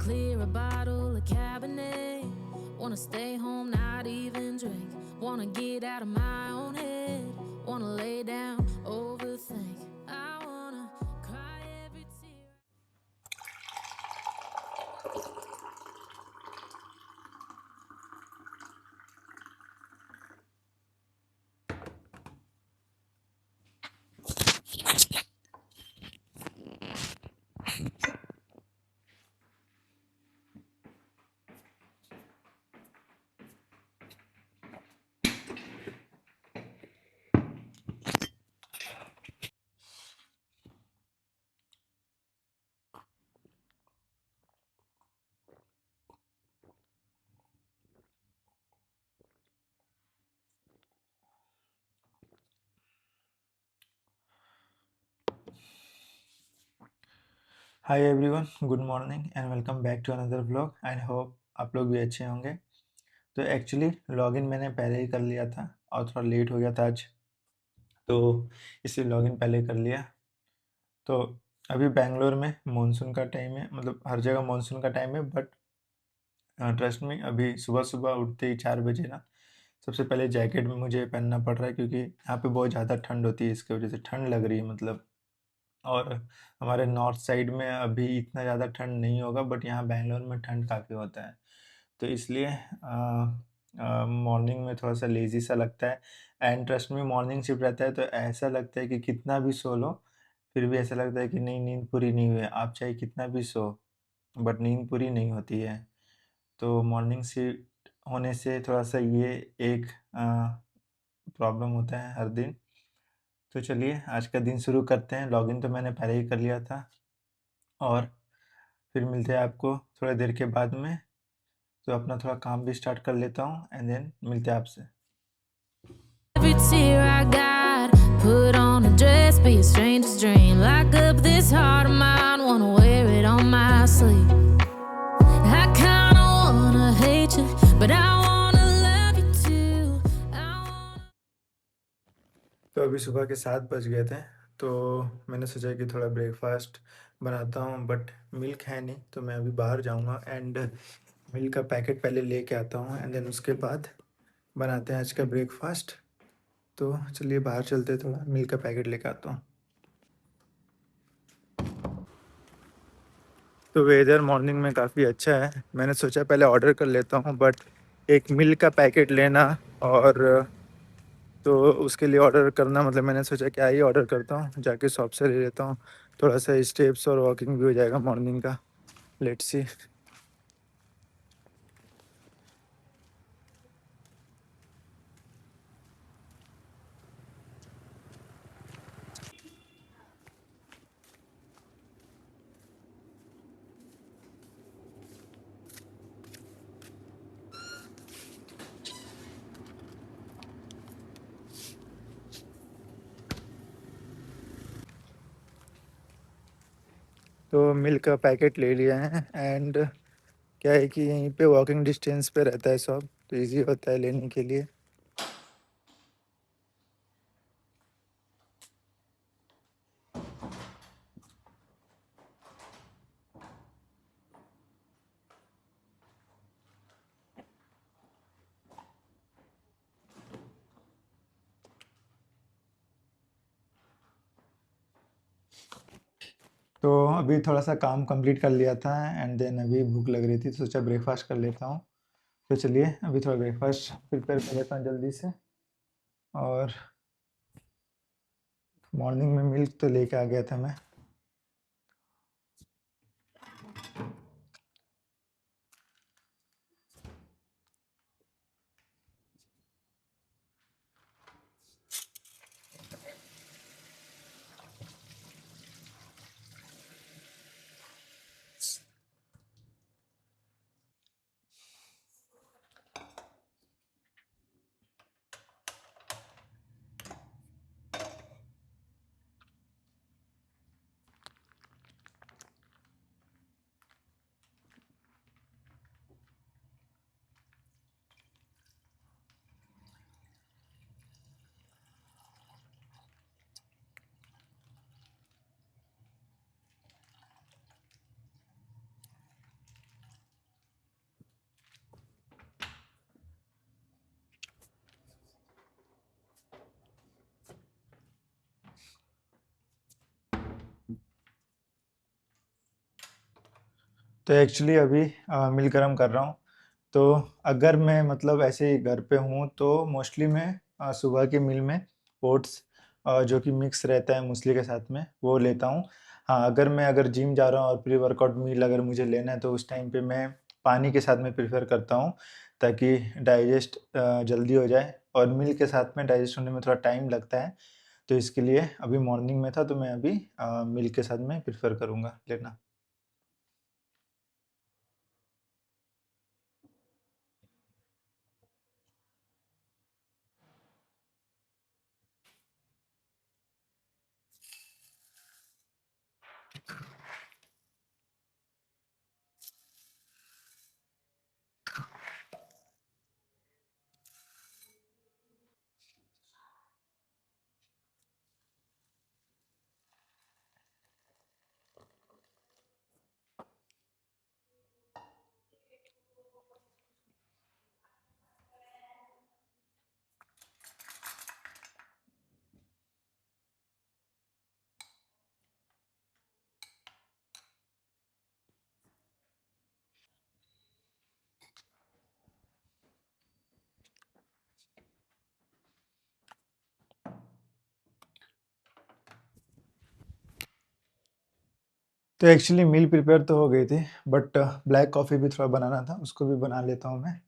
clear a bottle of Cabernet. Wanna stay home, not even drink. Wanna get out of my own head. Wanna lay down, overthink. I wanna cry every tear. Hi everyone, good morning and welcome back to another vlog. I hope आप लोग भी अच्छे होंगे। तो actually login मैंने पहले ही कर लिया था और थोड़ा लेट हो गया था आज, तो इसलिए लॉगिन पहले कर लिया। तो अभी बेंगलोर में मानसून का टाइम है, मतलब हर जगह मानसून का टाइम है, बट ट्रस्ट में अभी सुबह सुबह उठते ही 4 बजे ना सबसे पहले जैकेट में मुझे पहनना पड़ रहा है, क्योंकि यहाँ पे बहुत ज़्यादा ठंड होती है। इसकी वजह से ठंड लग रही है मतलब। और हमारे नॉर्थ साइड में अभी इतना ज़्यादा ठंड नहीं होगा, बट यहाँ बैंगलोर में ठंड काफ़ी होता है। तो इसलिए मॉर्निंग में थोड़ा सा लेज़ी सा लगता है। एंड ट्रस्ट में मॉर्निंग शिफ्ट रहता है तो ऐसा लगता है कि कितना भी सो लो फिर भी ऐसा लगता है कि नहीं, नींद पूरी नहीं हुई है। आप चाहे कितना भी सो, बट नींद पूरी नहीं होती है। तो मॉर्निंग शिफ्ट होने से थोड़ा सा ये एक प्रॉब्लम होता है हर दिन। तो चलिए आज का दिन शुरू करते हैं। लॉगिन तो मैंने पहले ही कर लिया था और फिर मिलते हैं आपको थोड़ी देर के बाद में। तो अपना थोड़ा काम भी स्टार्ट कर लेता हूँ एंड देन मिलते हैं आपसे। Every tear I got, put on a dress, be a stranger's dream. Lock up this heart of mine, wanna wear it on my sleeve. I kinda wanna hate you, but I wanna love you too. I wanna... तो अभी सुबह के 7 बज गए थे, तो मैंने सोचा कि थोड़ा ब्रेकफास्ट बनाता हूँ, बट मिल्क है नहीं, तो मैं अभी बाहर जाऊँगा एंड मिल्क का पैकेट पहले लेके आता हूँ एंड देन उसके बाद बनाते हैं आज का ब्रेकफास्ट। तो चलिए बाहर चलते हैं, थोड़ा मिल्क का पैकेट लेके आता हूँ। तो वेदर मॉर्निंग में काफ़ी अच्छा है। मैंने सोचा पहले ऑर्डर कर लेता हूँ, बट एक मिल्क का पैकेट लेना और तो उसके लिए ऑर्डर करना, मतलब मैंने सोचा क्या ही ऑर्डर करता हूँ, जाके शॉप से ले लेता हूँ। थोड़ा सा स्टेप्स और वॉकिंग भी हो जाएगा मॉर्निंग का। Let's see. तो मिल्क का पैकेट ले लिया है एंड क्या है कि यहीं पे वॉकिंग डिस्टेंस पे रहता है शॉप, तो इजी होता है लेने के लिए। तो अभी थोड़ा सा काम कंप्लीट कर लिया था एंड देन अभी भूख लग रही थी, तो सोचा ब्रेकफास्ट कर लेता हूँ। तो चलिए अभी थोड़ा ब्रेकफास्ट प्रिपेयर कर लेता हूँ जल्दी से। और मॉर्निंग में मिल्क तो लेके आ गया था मैं। तो एक्चुअली अभी मील गरम कर रहा हूँ। तो अगर मैं मतलब ऐसे ही घर पे हूँ तो मोस्टली मैं सुबह के मील में ओट्स जो कि मिक्स रहता है मूसली के साथ में वो लेता हूँ। हाँ, अगर जिम जा रहा हूँ और प्री वर्कआउट मील अगर मुझे लेना है तो उस टाइम पे मैं पानी के साथ में प्रेफ़र करता हूँ ताकि डाइजेस्ट जल्दी हो जाए और मील के साथ में डाइजेस्ट होने में थोड़ा टाइम लगता है। तो इसके लिए अभी मॉर्निंग में था तो मैं अभी मील के साथ में प्रेफ़र करूँगा लेना। तो एक्चुअली मील प्रिपेयर तो हो गई थी बट ब्लैक कॉफ़ी भी थोड़ा बनाना था, उसको भी बना लेता हूँ मैं।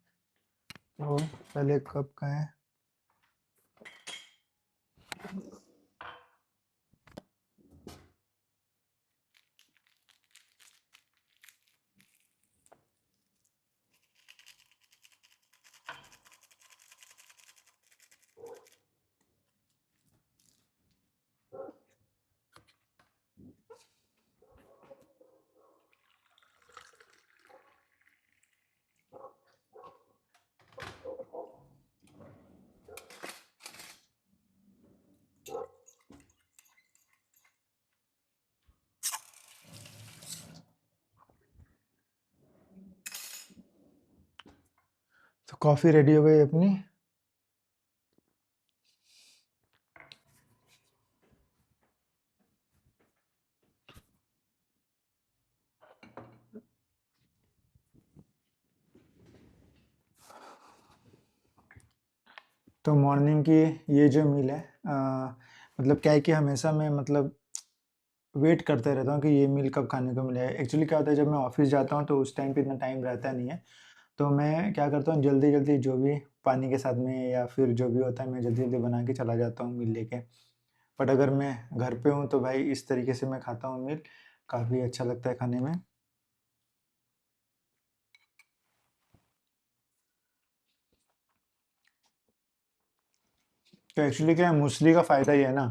तो पहले कप का है। तो कॉफ़ी रेडी हो गई अपनी। तो मॉर्निंग की ये जो मील है मतलब क्या है कि हमेशा मैं मतलब वेट करते रहता हूँ कि ये मील कब खाने को मिले। एक्चुअली क्या होता है जब मैं ऑफ़िस जाता हूँ तो उस टाइम पे इतना टाइम रहता नहीं है। तो मैं क्या करता हूँ जल्दी-जल्दी जो भी पानी के साथ में या फिर जो भी होता है मैं जल्दी-जल्दी बना के चला जाता हूँ मील लेके। बट अगर मैं घर पे हूँ तो भाई इस तरीके से मैं खाता हूँ मील, काफ़ी अच्छा लगता है खाने में। तो एक्चुअली क्या है मूसली का फ़ायदा ये है ना,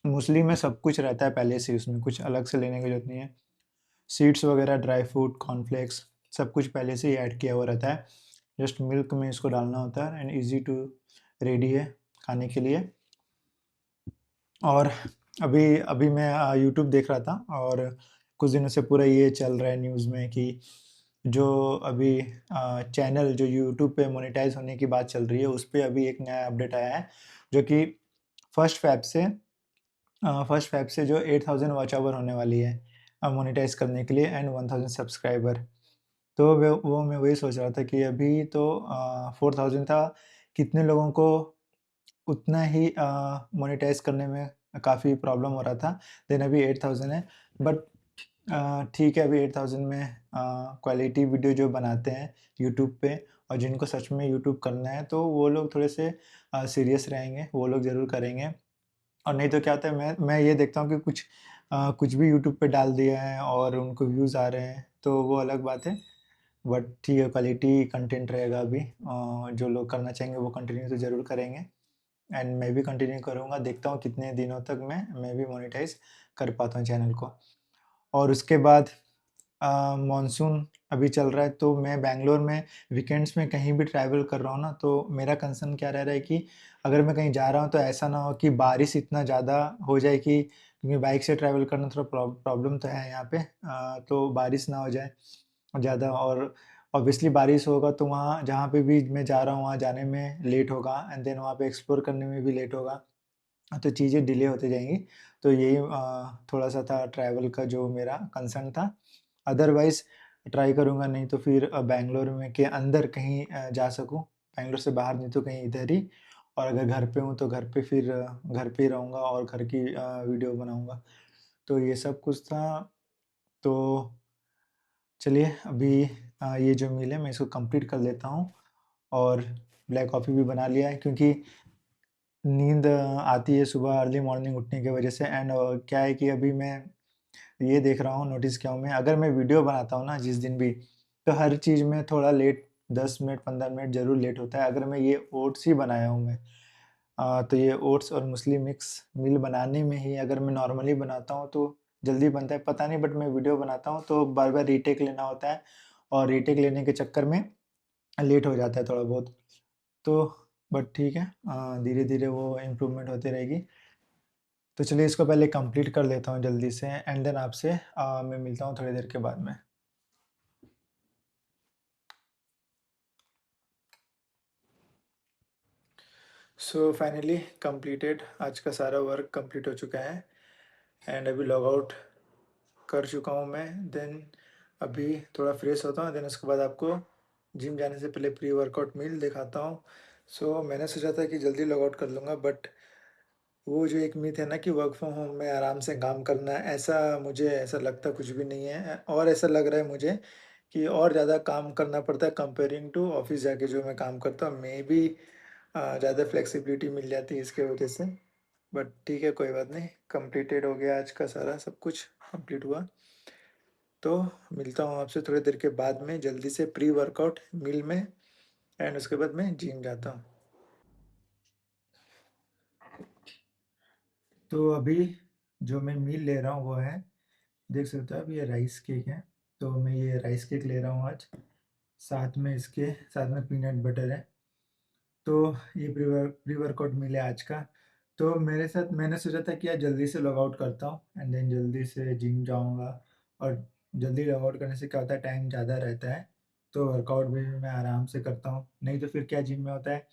मूसली में सब कुछ रहता है पहले से ही, उसमें कुछ अलग से लेने की ज़रूरत नहीं है। सीड्स वगैरह, ड्राई फ्रूट, कॉर्नफ्लेक्स सब कुछ पहले से ही ऐड किया हुआ रहता है। जस्ट मिल्क में इसको डालना होता है एंड ईज़ी टू रेडी है खाने के लिए। और अभी अभी मैं यूट्यूब देख रहा था और कुछ दिनों से पूरा ये चल रहा है न्यूज़ में कि जो अभी चैनल जो यूट्यूब पे मोनेटाइज़ होने की बात चल रही है, उस पे अभी एक नया अपडेट आया है, जो कि फर्स्ट फ़ेब से फर्स्ट फ़ेब से जो 8000 वॉच आवर होने वाली है मोनेटाइज़ करने के लिए एंड 1000 सब्सक्राइबर। तो वो मैं वही सोच रहा था कि अभी तो 4000 था, कितने लोगों को उतना ही मोनेटाइज़ करने में काफ़ी प्रॉब्लम हो रहा था। देन अभी 8000 है बट ठीक है अभी 8000 में क्वालिटी वीडियो जो बनाते हैं यूट्यूब पे और जिनको सच में यूट्यूब करना है तो वो लोग थोड़े से सीरियस रहेंगे, वो लोग ज़रूर करेंगे। और नहीं तो क्या होता है मैं ये देखता हूँ कि कुछ भी यूट्यूब पे डाल दिया है और उनको व्यूज़ आ रहे हैं, तो वो अलग बात है। बट ठीक है क्वालिटी कंटेंट रहेगा अभी जो लोग करना चाहेंगे वो कंटिन्यू तो ज़रूर करेंगे एंड मैं भी कंटिन्यू करूँगा, देखता हूँ कितने दिनों तक मैं भी मोनेटाइज़ कर पाता हूँ चैनल को। और उसके बाद मानसून अभी चल रहा है तो मैं बैंगलोर में वीकेंड्स में कहीं भी ट्रैवल कर रहा हूँ ना, तो मेरा कंसर्न क्या रह रहा है कि अगर मैं कहीं जा रहा हूँ तो ऐसा ना हो कि बारिश इतना ज़्यादा हो जाए कि क्योंकि बाइक से ट्रैवल करना थोड़ा प्रॉब्लम तो है यहाँ पे तो बारिश ना हो जाए ज़्यादा और ऑब्वियसली बारिश होगा तो वहाँ जहाँ पे भी मैं जा रहा हूँ वहाँ जाने में लेट होगा एंड देन वहाँ पे एक्सप्लोर करने में भी लेट होगा। तो चीज़ें डिले होते जाएँगी। तो यही थोड़ा-सा था ट्रैवल का जो मेरा कंसर्न था। अदरवाइज़ ट्राई करूँगा, नहीं तो फिर बैंगलोर में के अंदर कहीं जा सकूँ, बैंगलोर से बाहर नहीं तो कहीं इधर ही। और अगर घर पे हूँ तो घर पे फिर घर पे ही रहूँगा और घर की वीडियो बनाऊँगा। तो ये सब कुछ था। तो चलिए अभी ये जो मील है मैं इसको कंप्लीट कर लेता हूँ और ब्लैक कॉफ़ी भी बना लिया है, क्योंकि नींद आती है सुबह अर्ली मॉर्निंग उठने की वजह से। एंड क्या है कि अभी मैं ये देख रहा हूँ, नोटिस किया हूँ मैं, अगर मैं वीडियो बनाता हूँ ना जिस दिन भी, तो हर चीज़ में थोड़ा लेट 10 मिनट 15 मिनट ज़रूर लेट होता है। अगर मैं ये ओट्स ही बनाया हूँ मैं, तो ये ओट्स और मूसली मिक्स मील बनाने में ही अगर मैं नॉर्मली बनाता हूँ तो जल्दी बनता है, पता नहीं, बट मैं वीडियो बनाता हूँ तो बार-बार रीटेक लेना होता है और रीटेक लेने के चक्कर में लेट हो जाता है थोड़ा बहुत। तो बट ठीक है, धीरे-धीरे वो इम्प्रूवमेंट होती रहेगी। तो चलिए इसको पहले कंप्लीट कर लेता हूँ जल्दी से, एंड देन आपसे मैं मिलता हूँ थोड़ी देर के बाद में। सो फाइनली कंप्लीटेड, आज का सारा वर्क कंप्लीट हो चुका है एंड अभी लॉग आउट कर चुका हूँ मैं। देन अभी थोड़ा फ्रेश होता हूँ, देन उसके बाद आपको जिम जाने से पहले प्री वर्कआउट मील दिखाता हूँ। सो मैंने सोचा था कि जल्दी लॉग आउट कर लूँगा, बट वो जो एक मिथ है ना कि वर्क फ्रॉम होम में आराम से काम करना है, ऐसा मुझे ऐसा लगता कुछ भी नहीं है। और ऐसा लग रहा है मुझे कि और ज़्यादा काम करना पड़ता है कंपेयरिंग टू ऑफ़िस जाके जो मैं काम करता हूँ। मेबी ज़्यादा फ्लेक्सिबिलिटी मिल जाती है इसके वजह से। बट ठीक है, कोई बात नहीं, कंप्लीटेड हो गया आज का सारा सब कुछ कंप्लीट हुआ। तो मिलता हूँ आपसे थोड़ी देर के बाद में जल्दी से प्री वर्कआउट मील में, एंड उसके बाद मैं जिम जाता हूँ। तो अभी जो मैं मील ले रहा हूँ वो है, देख सकते हो आप, ये राइस केक है। तो मैं ये राइस केक ले रहा हूँ आज, साथ में इसके साथ में पीनट बटर है। तो ये प्री वर्कआउट मील है आज का। तो मेरे साथ मैंने सोचा था कि यार जल्दी से लॉग आउट करता हूँ एंड देन जल्दी से जिम जाऊँगा। और जल्दी लॉग आउट करने से क्या होता है, टाइम ज़्यादा रहता है, तो वर्कआउट भी मैं आराम से करता हूँ। नहीं तो फिर क्या, जिम में होता है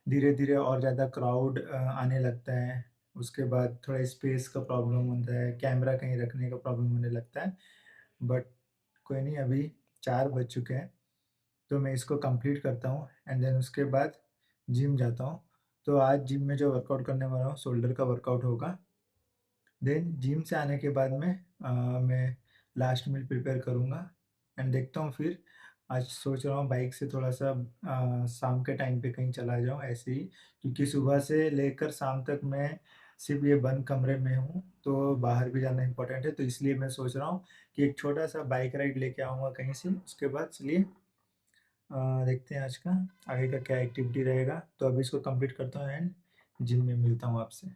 धीरे-धीरे और ज़्यादा क्राउड आने लगता है। उसके बाद थोड़ा स्पेस का प्रॉब्लम होता है, कैमरा कहीं रखने का प्रॉब्लम होने लगता है। बट कोई नहीं, अभी 4 बज चुके हैं, तो मैं इसको कंप्लीट करता हूँ एंड देन उसके बाद जिम जाता हूँ। तो आज जिम में जो वर्कआउट करने वाला हूँ, शोल्डर का वर्कआउट होगा। देन जिम से आने के बाद में मैं लास्ट मील प्रिपेयर करूँगा एंड देखता हूँ फिर। आज सोच रहा हूँ बाइक से थोड़ा-सा शाम के टाइम पे कहीं चला जाऊँ ऐसे ही, क्योंकि सुबह से लेकर शाम तक मैं सिर्फ़ ये बंद कमरे में हूँ, तो बाहर भी जाना इम्पोर्टेंट है। तो इसलिए मैं सोच रहा हूँ कि एक छोटा-सा बाइक राइड लेके आऊँगा कहीं से। उसके बाद चलिए देखते हैं आज का आगे का क्या एक्टिविटी रहेगा। तो अभी इसको कंप्लीट करता हूँ एंड जिम में मिलता हूँ आपसे।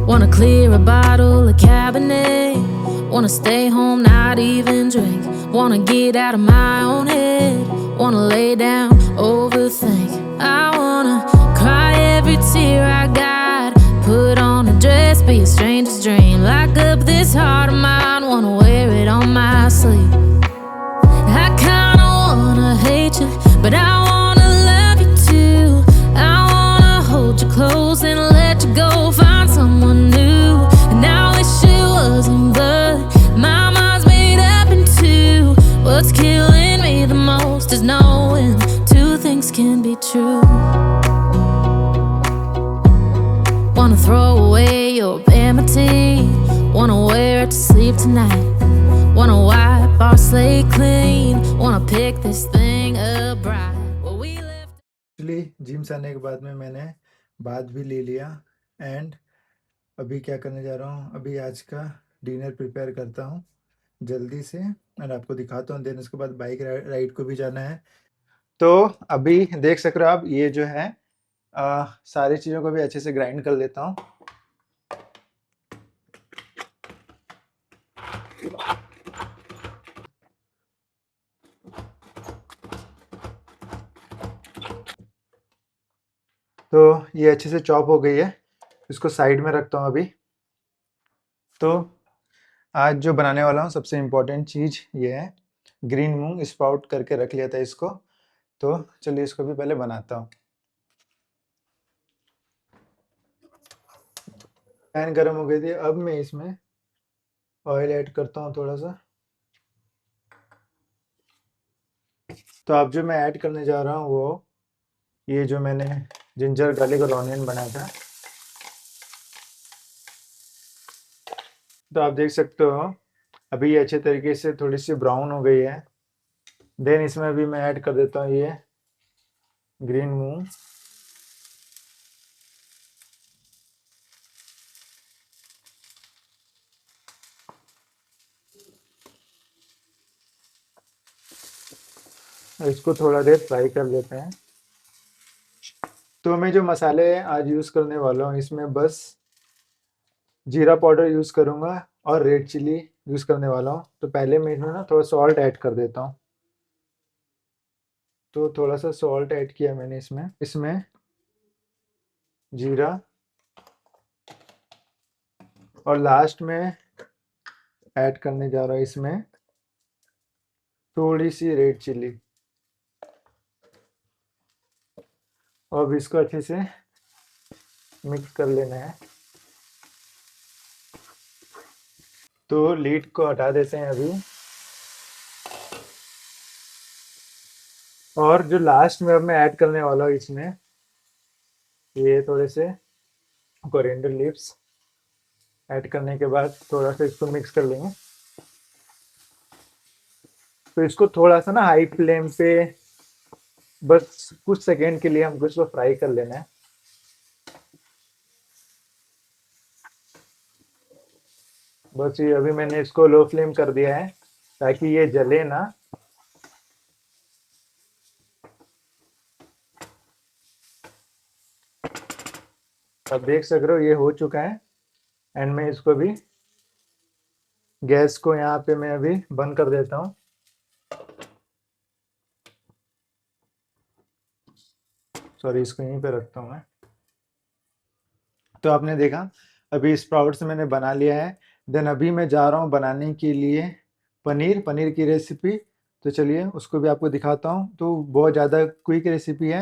Wanna clear a bottle of Cabernet. Wanna stay home, not even drink. Wanna get out of my own head. Wanna lay down, overthink. I wanna cry every tear I got. Put on a dress, be a stranger's dream. Lock up this heart of mine, wanna wear it on my sleeve. I kinda wanna hate you, but I wanna love you too. I wanna hold you close and let you go, find someone new. And I wish it wasn't, but my mind's made up in two. What's killing me the most is knowing two things can be true. Wanna throw away your vanity, wanna wear it to sleep tonight. Wanna wipe our slate clean, wanna pick this thing up right where we left. Actually gym से आने के बाद में मैंने bath भी ले लिया and अभी क्या करने जा रहा हूँ, अभी आज का डिनर प्रिपेयर करता हूँ जल्दी से एंड आपको दिखाता हूँ। देन उसके बाद बाइक राइड को भी जाना है। तो अभी देख सक रहे हो आप, ये जो है सारी चीज़ों को भी अच्छे से ग्राइंड कर लेता हूँ। तो ये अच्छे से चॉप हो गई है, इसको साइड में रखता हूँ अभी। तो आज जो बनाने वाला हूँ सबसे इम्पोर्टेंट चीज़ ये है, ग्रीन मूंग स्प्राउट करके रख लिया था इसको। तो चलिए इसको भी पहले बनाता हूँ। पैन गर्म हो गई थी। अब मैं इसमें ऑयल ऐड करता हूँ थोड़ा सा। तो अब जो मैं ऐड करने जा रहा हूँ वो ये जो मैंने जिंजर गार्लिक और ऑनियन बनाया था। तो आप देख सकते हो अभी ये अच्छे तरीके से थोड़ी सी ब्राउन हो गई है। देन इसमें अभी मैं ऐड कर देता हूँ ये ग्रीन मूंग। और इसको थोड़ा देर फ्राई कर लेते हैं। तो मैं जो मसाले आज यूज़ करने वाला हूँ इसमें बस जीरा पाउडर यूज़ करूँगा और रेड चिली यूज़ करने वाला हूँ। तो पहले मैं इसमें ना थोड़ा सॉल्ट ऐड कर देता हूँ। तो थोड़ा सा सॉल्ट ऐड किया मैंने इसमें। इसमें जीरा और लास्ट में ऐड करने जा रहा हूँ इसमें थोड़ी सी रेड चिली। अब इसको अच्छे से मिक्स कर लेना है। तो लीड को हटा देते हैं अभी। और जो लास्ट में अब मैं ऐड करने वाला हूँ इसमें ये थोड़े से कोरिएंडर लीव्स ऐड करने के बाद थोड़ा सा इसको मिक्स कर लेंगे। तो इसको थोड़ा सा ना हाई फ्लेम पे बस कुछ सेकेंड के लिए हमको इसको फ्राई कर लेना है। बस ये अभी मैंने इसको लो फ्लेम कर दिया है ताकि ये जले ना। अब देख सक रहे हो ये हो चुका है। एंड मैं इसको भी गैस को यहाँ पे मैं अभी बंद कर देता हूँ। सॉरी, इसको यहीं पे रखता हूँ मैं। तो आपने देखा अभी स्प्राउट्स मैंने बना लिया है। देन अभी मैं जा रहा हूँ बनाने के लिए पनीर की रेसिपी। तो चलिए उसको भी आपको दिखाता हूँ। तो बहुत ज़्यादा क्विक रेसिपी है,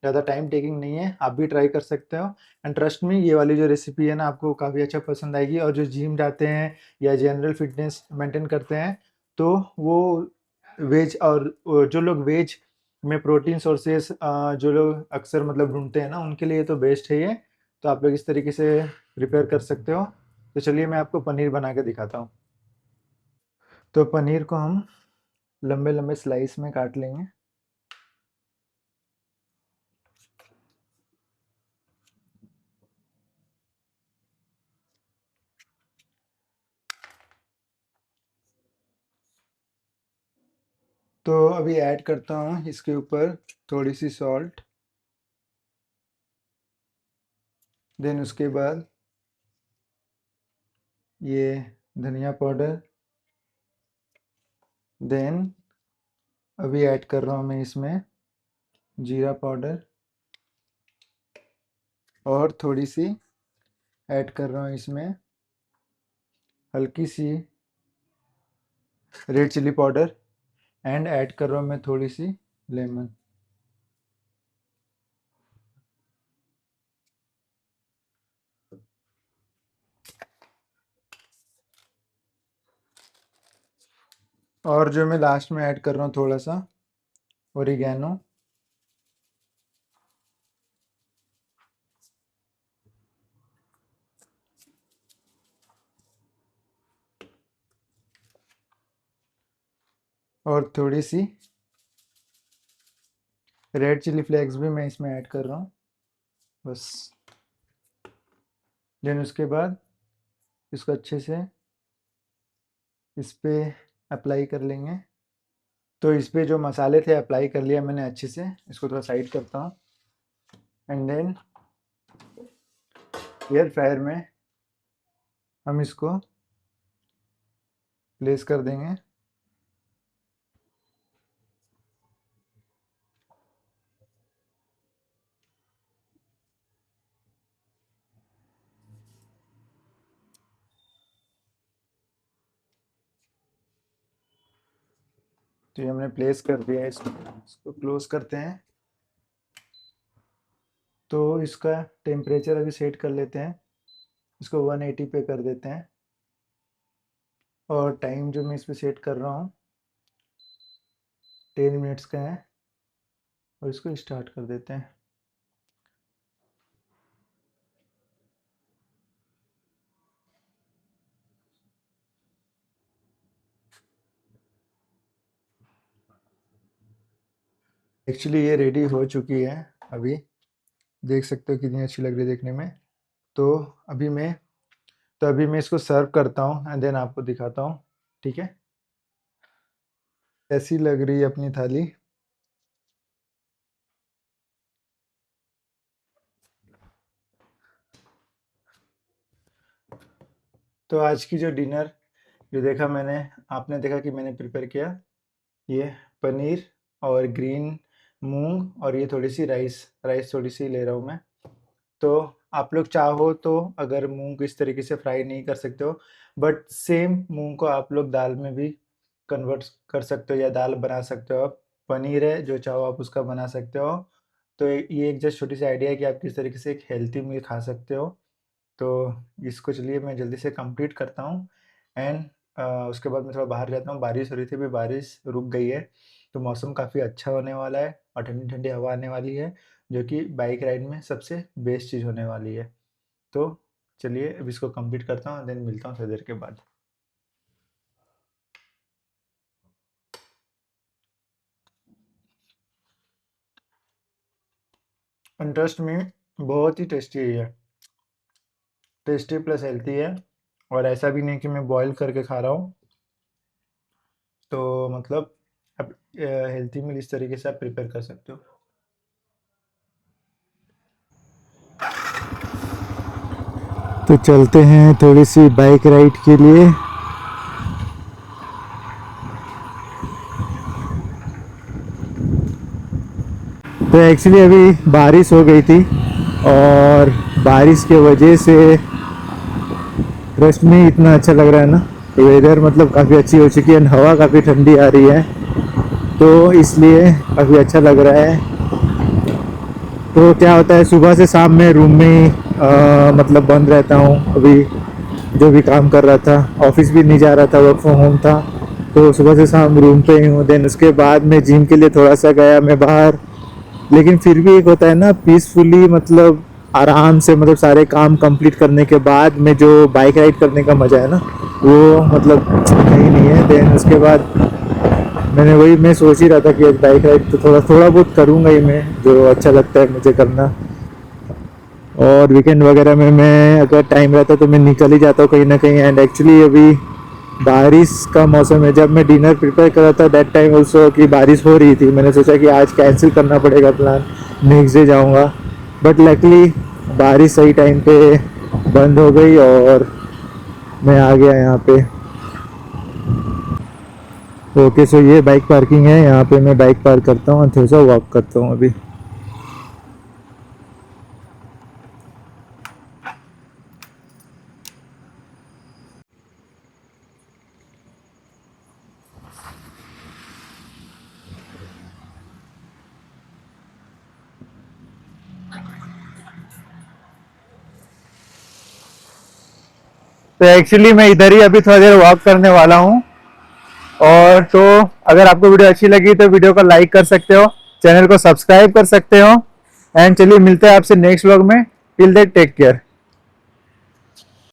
ज़्यादा टाइम टेकिंग नहीं है, आप भी ट्राई कर सकते हो। एंड ट्रस्ट मी ये वाली जो रेसिपी है ना आपको काफ़ी अच्छा पसंद आएगी। और जो जिम जाते हैं या जनरल फिटनेस मेंटेन करते हैं तो वो वेज और जो लोग वेज में प्रोटीन सोर्सेस जो लोग अक्सर मतलब ढूंढते हैं ना उनके लिए तो बेस्ट है ये। तो आप लोग इस तरीके से प्रिपेयर कर सकते हो। तो चलिए मैं आपको पनीर बना के दिखाता हूँ। तो पनीर को हम लंबे लंबे स्लाइस में काट लेंगे। तो अभी ऐड करता हूँ इसके ऊपर थोड़ी सी सॉल्ट। देन उसके बाद ये धनिया पाउडर। देन अभी ऐड कर रहा हूँ मैं इसमें जीरा पाउडर और थोड़ी सी ऐड कर रहा हूँ इसमें हल्की सी red chilli powder. And add कर रहा हूँ मैं थोड़ी सी लेमन। और जो मैं लास्ट में ऐड कर रहा हूँ थोड़ा सा ओरिगेनो। और थोड़ी सी रेड चिली फ्लेक्स भी मैं इसमें ऐड कर रहा हूँ बस। देन उसके बाद इसको अच्छे से इस पे अप्लाई कर लेंगे। तो इस पे जो मसाले थे अप्लाई कर लिया मैंने अच्छे से। इसको थोड़ा साइड करता हूँ। एंड देन एयर फ्रायर में हम इसको प्लेस कर देंगे। तो ये हमने प्लेस कर दिया है। इसको क्लोज करते हैं। तो इसका टेम्परेचर अभी सेट कर लेते हैं। इसको 180 पे कर देते हैं और टाइम जो मैं इस पे सेट कर रहा हूँ 10 मिनट्स का है और इसको स्टार्ट कर देते हैं। एक्चुअली ये रेडी हो चुकी है, अभी देख सकते हो कितनी अच्छी लग रही है देखने में। तो अभी मैं इसको सर्व करता हूँ एंड देन आपको दिखाता हूँ, ठीक है, कैसी लग रही है अपनी थाली। तो आज की जो डिनर आपने देखा कि मैंने प्रिपेयर किया, ये पनीर और ग्रीन मूंग और ये थोड़ी सी राइस थोड़ी सी ले रहा हूँ मैं। तो आप लोग चाहो तो अगर मूंग इस तरीके से फ्राई नहीं कर सकते हो, बट सेम मूंग को आप लोग दाल में भी कन्वर्ट कर सकते हो या दाल बना सकते हो। आप पनीर है जो चाहो आप उसका बना सकते हो। तो ये एक जस्ट छोटी सी आइडिया है कि आप किस तरीके से एक हेल्थी मील खा सकते हो। तो इसको चलिए मैं जल्दी से कंप्लीट करता हूँ एंड उसके बाद मैं थोड़ा बाहर जाता हूँ। बारिश हो रही थी, अभी बारिश रुक गई है, तो मौसम काफ़ी अच्छा होने वाला है और ठंडी-ठंडी हवा आने वाली है, जो कि बाइक राइड में सबसे बेस्ट चीज़ होने वाली है। तो चलिए अब इसको कंप्लीट करता हूँ, देन मिलता हूँ थोड़ी देर के बाद। एंड ट्रस्ट मी, बहुत ही टेस्टी है ये, टेस्टी प्लस हेल्थी है। और ऐसा भी नहीं कि मैं बॉयल करके खा रहा हूँ। तो मतलब आप हेल्थी मील इस तरीके से आप प्रिपेयर कर सकते हो। तो चलते हैं थोड़ी सी बाइक राइड के लिए। तो एक्चुअली अभी बारिश हो गई थी और बारिश के वजह से ट्रस्ट में इतना अच्छा लग रहा है ना, वेदर मतलब काफ़ी अच्छी हो चुकी है, हवा काफ़ी ठंडी आ रही है, तो इसलिए काफ़ी अच्छा लग रहा है। तो क्या होता है, सुबह से शाम में रूम में ही मतलब बंद रहता हूँ। अभी जो भी काम कर रहा था, ऑफिस भी नहीं जा रहा था, वर्क फ्रॉम होम था, तो सुबह से शाम रूम पे ही हूँ। देन उसके बाद में जिम के लिए थोड़ा सा गया मैं बाहर, लेकिन फिर भी एक होता है ना पीसफुली, मतलब आराम से, मतलब सारे काम कंप्लीट करने के बाद में जो बाइक राइड करने का मज़ा है ना, वो मतलब कहीं नहीं है। देन उसके बाद मैं सोच ही रहा था कि आज बाइक राइड तो थोड़ा बहुत करूँगा ही मैं, जो अच्छा लगता है मुझे करना। और वीकेंड वगैरह में मैं अगर टाइम रहता तो मैं निकल ही जाता हूँ कहीं ना कहीं। एंड एक्चुअली अभी बारिश का मौसम है, जब मैं डिनर प्रिपेयर कर रहा था दैट टाइम ऑल्सो कि बारिश हो रही थी। मैंने सोचा कि आज कैंसिल करना पड़ेगा प्लान, नेक्स्ट डे जाऊँगा, बट लकीली बारिश सही टाइम पे बंद हो गई और मैं आ गया यहाँ पे। ओके, सो ये बाइक पार्किंग है, यहाँ पे मैं बाइक पार्क करता हूँ और थोड़ा सा वॉक करता हूँ अभी। तो एक्चुअली मैं इधर ही अभी थोड़ा देर वॉक करने वाला हूँ। और तो अगर आपको वीडियो अच्छी लगी तो वीडियो को लाइक कर सकते हो, चैनल को सब्सक्राइब कर सकते हो। एंड चलिए मिलते हैं आपसे नेक्स्ट व्लॉग में। Till then take care.